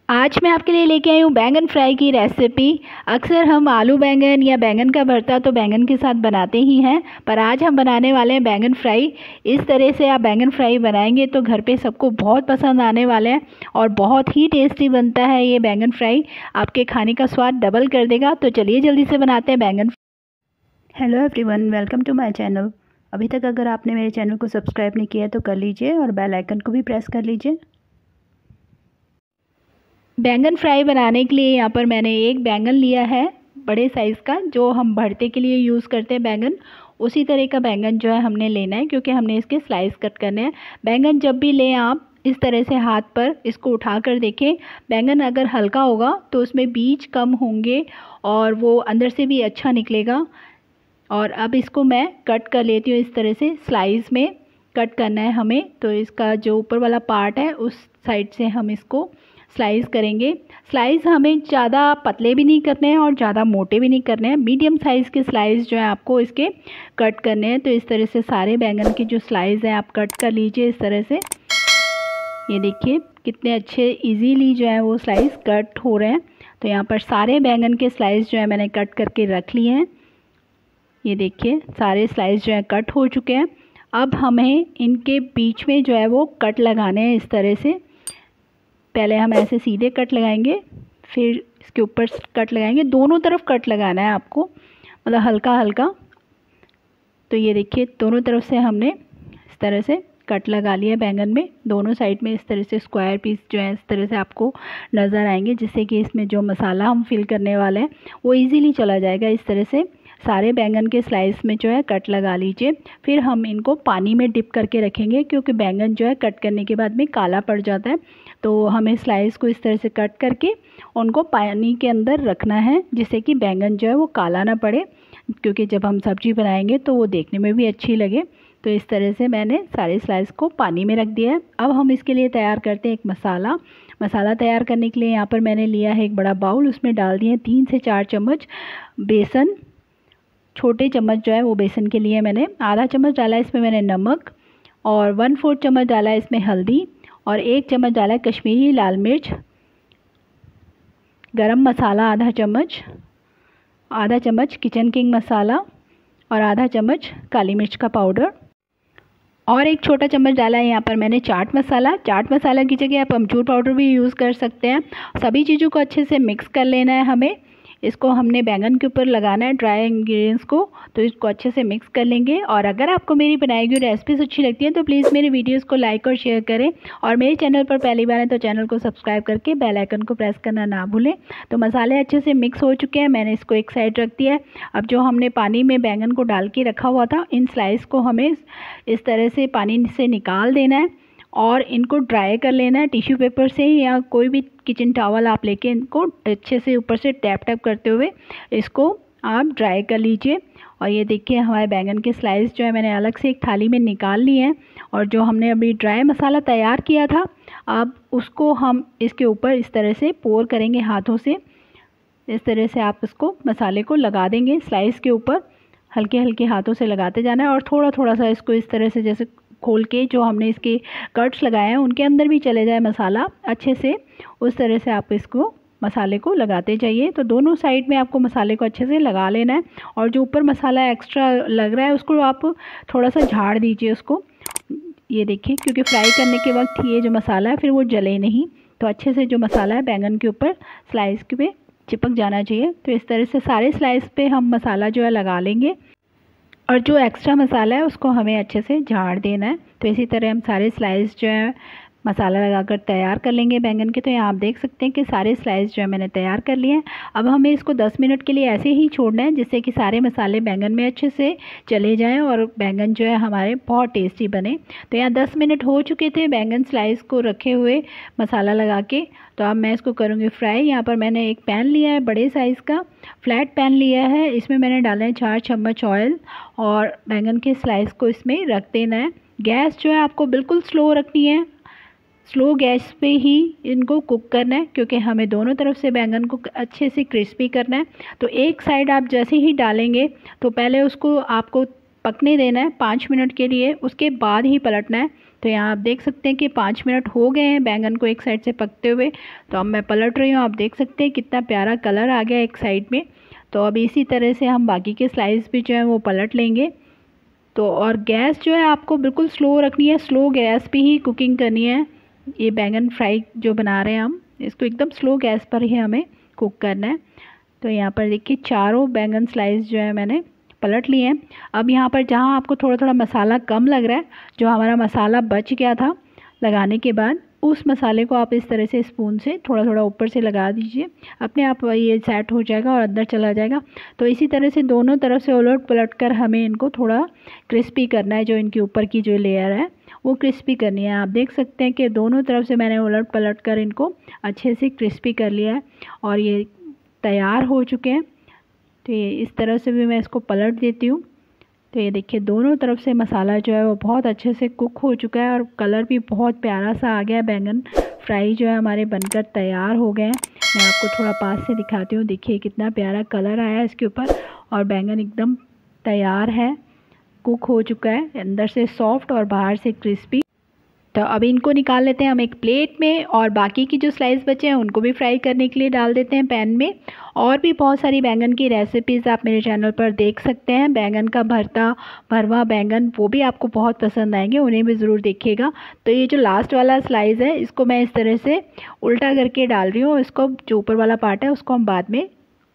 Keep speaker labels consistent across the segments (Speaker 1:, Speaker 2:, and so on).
Speaker 1: आज मैं आपके लिए लेके आई हूँ बैंगन फ्राई की रेसिपी। अक्सर हम आलू बैंगन या बैंगन का भरता तो बैंगन के साथ बनाते ही हैं, पर आज हम बनाने वाले हैं बैंगन फ्राई। इस तरह से आप बैंगन फ्राई बनाएंगे तो घर पे सबको बहुत पसंद आने वाले हैं और बहुत ही टेस्टी बनता है ये बैंगन फ्राई। आपके खाने का स्वाद डबल कर देगा। तो चलिए जल्दी से बनाते हैं बैंगन। Hello everyone, welcome to my channel. अभी तक अगर आपने मेरे चैनल को सब्सक्राइब नहीं किया तो कर लीजिए और बेल आइकन को भी प्रेस कर लीजिए। बैंगन फ्राई बनाने के लिए यहाँ पर मैंने एक बैंगन लिया है बड़े साइज़ का, जो हम भरते के लिए यूज़ करते हैं बैंगन। उसी तरह का बैंगन जो है हमने लेना है, क्योंकि हमने इसके स्लाइस कट करने हैं। बैंगन जब भी लें आप इस तरह से हाथ पर इसको उठा कर देखें। बैंगन अगर हल्का होगा तो उसमें बीज कम होंगे और वो अंदर से भी अच्छा निकलेगा। और अब इसको मैं कट कर लेती हूँ। इस तरह से स्लाइस में कट करना है हमें। तो इसका जो ऊपर वाला पार्ट है उस साइड से हम इसको स्लाइस करेंगे। स्लाइस हमें ज़्यादा पतले भी नहीं करने हैं और ज़्यादा मोटे भी नहीं करने हैं। मीडियम साइज़ के स्लाइस जो है आपको इसके कट करने हैं। तो इस तरह से सारे बैंगन की जो स्लाइस है आप कट कर लीजिए इस तरह से। ये देखिए कितने अच्छे इजीली जो है वो स्लाइस कट हो रहे हैं। तो यहाँ पर सारे बैंगन के स्लाइस जो है मैंने कट करके रख लिए हैं। ये देखिए सारे स्लाइस जो है कट हो चुके हैं। अब हमें इनके बीच में जो है वो कट लगाने हैं इस तरह से। पहले हम ऐसे सीधे कट लगाएंगे, फिर इसके ऊपर कट लगाएंगे। दोनों तरफ कट लगाना है आपको, मतलब हल्का हल्का। तो ये देखिए दोनों तरफ से हमने इस तरह से कट लगा लिया बैंगन में। दोनों साइड में इस तरह से स्क्वायर पीस जो है इस तरह से आपको नज़र आएंगे, जिससे कि इसमें जो मसाला हम फिल करने वाले हैं वो इजीली चला जाएगा। इस तरह से सारे बैंगन के स्लाइस में जो है कट लगा लीजिए। फिर हम इनको पानी में डिप करके रखेंगे, क्योंकि बैंगन जो है कट करने के बाद में काला पड़ जाता है। तो हमें स्लाइस को इस तरह से कट करके उनको पानी के अंदर रखना है, जिससे कि बैंगन जो है वो काला ना पड़े, क्योंकि जब हम सब्ज़ी बनाएंगे तो वो देखने में भी अच्छी लगे। तो इस तरह से मैंने सारे स्लाइस को पानी में रख दिया है। अब हम इसके लिए तैयार करते हैं एक मसाला तैयार करने के लिए यहाँ पर मैंने लिया है एक बड़ा बाउल। उसमें डाल दिए 3 से 4 चम्मच बेसन। छोटे चम्मच जो है वो बेसन के लिए मैंने आधा चम्मच डाला है इसमें मैंने नमक, और 1/4 चम्मच डाला है इसमें हल्दी, और 1 चम्मच डाला है कश्मीरी लाल मिर्च। गरम मसाला आधा चम्मच किचन किंग मसाला, और आधा चम्मच काली मिर्च का पाउडर, और एक छोटा चम्मच डाला है यहाँ पर मैंने चाट मसाला की जगह आप अमचूर पाउडर भी यूज़ कर सकते हैं। सभी चीज़ों को अच्छे से मिक्स कर लेना है हमें। इसको हमने बैंगन के ऊपर लगाना है ड्राई इंग्रेडिएंट्स को। तो इसको अच्छे से मिक्स कर लेंगे। और अगर आपको मेरी बनाई हुई रेसिपीज़ अच्छी लगती हैं तो प्लीज़ मेरे वीडियोस को लाइक और शेयर करें, और मेरे चैनल पर पहली बार है तो चैनल को सब्सक्राइब करके बेल आइकन को प्रेस करना ना भूलें। तो मसाले अच्छे से मिक्स हो चुके हैं, मैंने इसको एक साइड रख दिया है। अब जो हमने पानी में बैंगन को डाल के रखा हुआ था, इन स्लाइस को हमें इस तरह से पानी से निकाल देना है और इनको ड्राई कर लेना है टिश्यू पेपर से, या कोई भी किचन टॉवल आप लेके इनको अच्छे से ऊपर से टैप टैप करते हुए इसको आप ड्राई कर लीजिए। और ये देखिए हमारे बैंगन के स्लाइस जो है मैंने अलग से एक थाली में निकाल लिए हैं। और जो हमने अभी ड्राई मसाला तैयार किया था, अब उसको हम इसके ऊपर इस तरह से पोर करेंगे हाथों से। इस तरह से आप इसको मसाले को लगा देंगे स्लाइस के ऊपर, हल्के हल्के हाथों से लगाते जाना है। और थोड़ा थोड़ा सा इसको इस तरह से जैसे खोल के जो हमने इसके कट्स लगाए हैं उनके अंदर भी चले जाए मसाला अच्छे से, उस तरह से आप इसको मसाले को लगाते जाइए। तो दोनों साइड में आपको मसाले को अच्छे से लगा लेना है। और जो ऊपर मसाला एक्स्ट्रा लग रहा है उसको आप थोड़ा सा झाड़ दीजिए उसको। ये देखिए, क्योंकि फ्राई करने के वक्त ये जो मसाला है फिर वो जले नहीं। तो अच्छे से जो मसाला है बैंगन के ऊपर स्लाइस के पे चिपक जाना चाहिए। तो इस तरह से सारे स्लाइस पे हम मसाला जो है लगा लेंगे, और जो एक्स्ट्रा मसाला है उसको हमें अच्छे से झाड़ देना है। तो इसी तरह हम सारे स्लाइस जो है मसाला लगाकर तैयार कर लेंगे बैंगन के। तो यहाँ आप देख सकते हैं कि सारे स्लाइस जो है मैंने तैयार कर लिए हैं। अब हमें इसको 10 मिनट के लिए ऐसे ही छोड़ना है, जिससे कि सारे मसाले बैंगन में अच्छे से चले जाएं और बैंगन जो है हमारे बहुत टेस्टी बने। तो यहाँ 10 मिनट हो चुके थे बैंगन स्लाइस को रखे हुए मसाला लगा के। तो अब मैं इसको करूँगी फ्राई। यहाँ पर मैंने एक पैन लिया है बड़े साइज़ का, फ्लैट पैन लिया है। इसमें मैंने डाला है 4 चम्मच ऑयल, और बैंगन के स्लाइस को इसमें रख देना है। गैस जो है आपको बिल्कुल स्लो रखनी है, स्लो गैस पे ही इनको कुक करना है, क्योंकि हमें दोनों तरफ से बैंगन को अच्छे से क्रिस्पी करना है। तो एक साइड आप जैसे ही डालेंगे तो पहले उसको आपको पकने देना है 5 मिनट के लिए, उसके बाद ही पलटना है, तो यहाँ आप देख सकते हैं कि 5 मिनट हो गए हैं बैंगन को एक साइड से पकते हुए। तो अब मैं पलट रही हूँ, आप देख सकते हैं कितना प्यारा कलर आ गया एक साइड में। तो अब इसी तरह से हम बाकी के स्लाइस भी जो है वो पलट लेंगे। तो और गैस जो है आपको बिल्कुल स्लो रखनी है, स्लो गैस पे ही कुकिंग करनी है। ये बैंगन फ्राई जो बना रहे हैं हम, इसको एकदम स्लो गैस पर ही हमें कुक करना है। तो यहाँ पर देखिए चारों बैंगन स्लाइस जो है मैंने पलट लिए हैं। अब यहाँ पर जहाँ आपको थोड़ा थोड़ा मसाला कम लग रहा है, जो हमारा मसाला बच गया था लगाने के बाद, उस मसाले को आप इस तरह से स्पून से थोड़ा थोड़ा ऊपर से लगा दीजिए, अपने आप ये सेट हो जाएगा और अंदर चला जाएगा। तो इसी तरह से दोनों तरफ से उलट पलट कर हमें इनको थोड़ा क्रिस्पी करना है। जो इनके ऊपर की जो लेयर है वो क्रिस्पी करनी है। आप देख सकते हैं कि दोनों तरफ से मैंने उलट पलट कर इनको अच्छे से क्रिस्पी कर लिया है और ये तैयार हो चुके हैं। तो ये इस तरह से भी मैं इसको पलट देती हूँ। तो ये देखिए दोनों तरफ से मसाला जो है वो बहुत अच्छे से कुक हो चुका है और कलर भी बहुत प्यारा सा आ गया है। बैंगन फ्राई जो है हमारे बनकर तैयार हो गए हैं। मैं आपको थोड़ा पास से दिखाती हूँ, देखिए कितना प्यारा कलर आया है इसके ऊपर और बैंगन एकदम तैयार है, कुक हो चुका है, अंदर से सॉफ्ट और बाहर से क्रिस्पी। तो अब इनको निकाल लेते हैं हम एक प्लेट में और बाकी की जो स्लाइस बचे हैं उनको भी फ्राई करने के लिए डाल देते हैं पैन में। और भी बहुत सारी बैंगन की रेसिपीज़ आप मेरे चैनल पर देख सकते हैं। बैंगन का भरता, भरवा बैंगन, वो भी आपको बहुत पसंद आएंगे, उन्हें भी ज़रूर देखिएगा। तो ये जो लास्ट वाला स्लाइस है इसको मैं इस तरह से उल्टा करके डाल रही हूँ। इसको जो ऊपर वाला पार्ट है उसको हम बाद में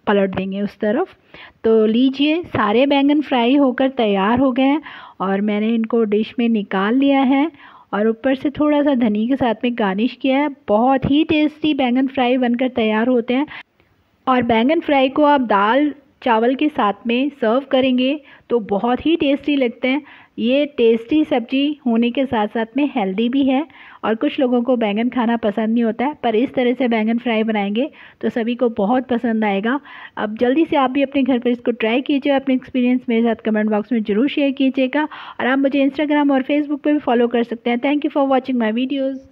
Speaker 1: पलट देंगे उस तरफ। तो लीजिए सारे बैंगन फ्राई होकर तैयार हो गए हैं और मैंने इनको डिश में निकाल लिया है और ऊपर से थोड़ा सा धनी के साथ में गार्निश किया है। बहुत ही टेस्टी बैंगन फ्राई बनकर तैयार होते हैं और बैंगन फ्राई को आप दाल चावल के साथ में सर्व करेंगे तो बहुत ही टेस्टी लगते हैं। ये टेस्टी सब्जी होने के साथ साथ में हेल्दी भी है और कुछ लोगों को बैंगन खाना पसंद नहीं होता है, पर इस तरह से बैंगन फ्राई बनाएंगे तो सभी को बहुत पसंद आएगा। अब जल्दी से आप भी अपने घर पर इसको ट्राई कीजिए, अपने एक्सपीरियंस मेरे साथ कमेंट बॉक्स में ज़रूर शेयर कीजिएगा और आप मुझे इंस्टाग्राम और फेसबुक पे भी फॉलो कर सकते हैं। Thank you for watching my videos.